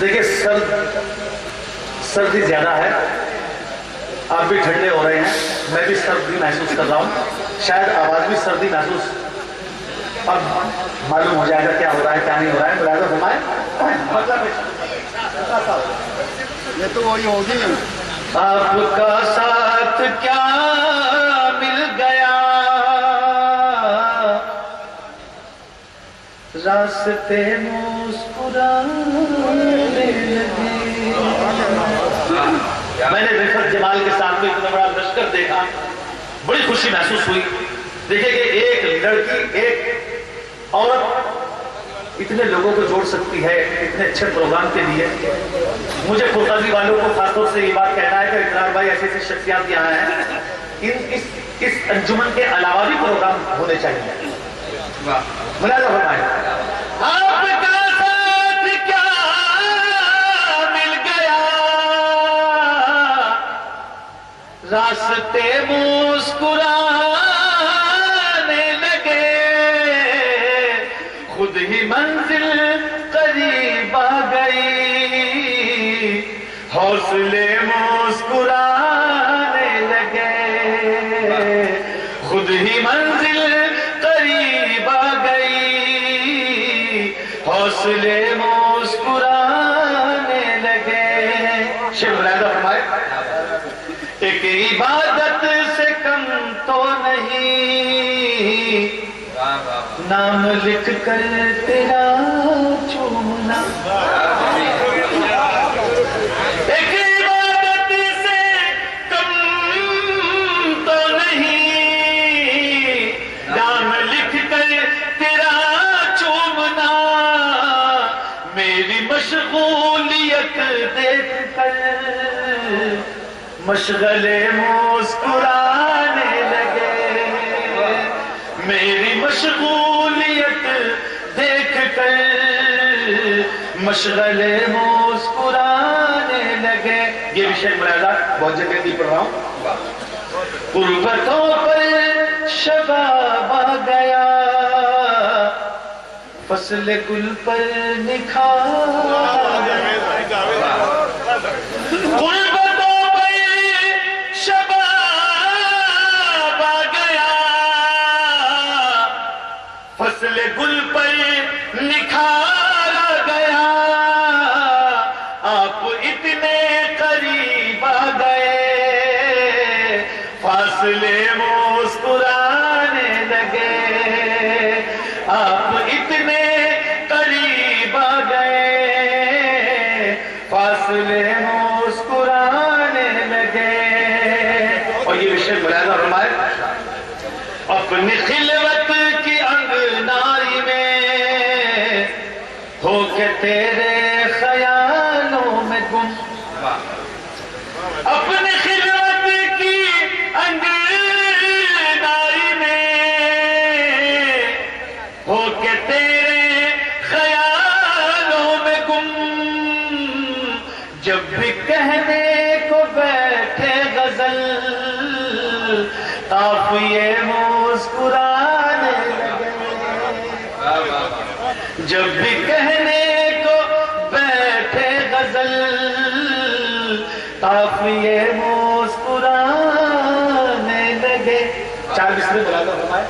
دیکھیے سردی زیادہ ہے، آپ بھی ٹھنڈے ہو رہے ہیں، میں بھی سردی محسوس کر رہا ہوں، شاید آواز بھی سردی محسوس، اب معلوم ہو جائے گا کیا ہو رہا ہے کیا نہیں ہو رہا ہے، ملاحظہ فرمائیں۔ یہ تو وہی ہوگی، آپ کا ساتھ کیا مل گیا، راستے مسکرانے لگے۔ میں نے رفعت جمال کے ساتھ میں اتنا بڑا لشکر دیکھا، بڑی خوشی محسوس ہوئی۔ دیکھیں کہ ایک لڑکی، ایک عورت اتنے لوگوں کو جوڑ سکتی ہے اتنے اچھے پروگرام کے لیے۔ مجھے قرطبی والوں کو خاص طور سے یہ بات کہنا ہے کہ اقرار بھائی ایسی ایسی شخصیات یہاں ہیں، اس انجمن کے علاوہ بھی پروگرام ہونے چاہیے۔ ملاحظہ فرمائیں، آپ کا ساتھ کیا مل گیا، راستے مسکرانے لگے، خود ہی منزل قریب آ گئی، حوصلے مسکرانے لگے، خود ہی منزل قریب آ گئی، حوصلے مسکرانے لگے۔ شیخ ملاحظہ فرمائے، ایک عبادت سے کم تو نہیں، نام لکھ کر تیرا چومنا، ایک عبادت سے کم تو نہیں، نام لکھ کر تیرا چومنا، میری مشغولیت دیکھ کر مشغلے مسکرانے لگے، میری مشغولیت دیکھ کر مشغلے مسکرانے لگے۔ یہ بھی شیخ ملاحظہ بہت جگہ نہیں پڑھ رہا ہوں۔ غربتوں پر شباب آ گیا، فصل گل پر نکھار آ گیا، فصل گل پر نکھار آ گیا، آپ اتنے قریب آ گئے، فاصلے مسکرانے لگے، آپ اتنے قریب آ گئے، فاصلے مسکرانے لگے۔ اور یہ شیخ ملاحظہ فرمائے، اپنی خلوت کی انگنائی میں ہو کے تیرے خیالوں میں گم، اپنی خلوت کی انگنائی میں ہو کے تیرے خیالوں میں گم، جب بھی کہنے کو بیٹھے غزل، قافیے مسکرانے لگے، جب بھی کہنے کو بیٹھے غزل، قافیے مسکرانے لگے۔ چار بسرے بلا دو ہمارے۔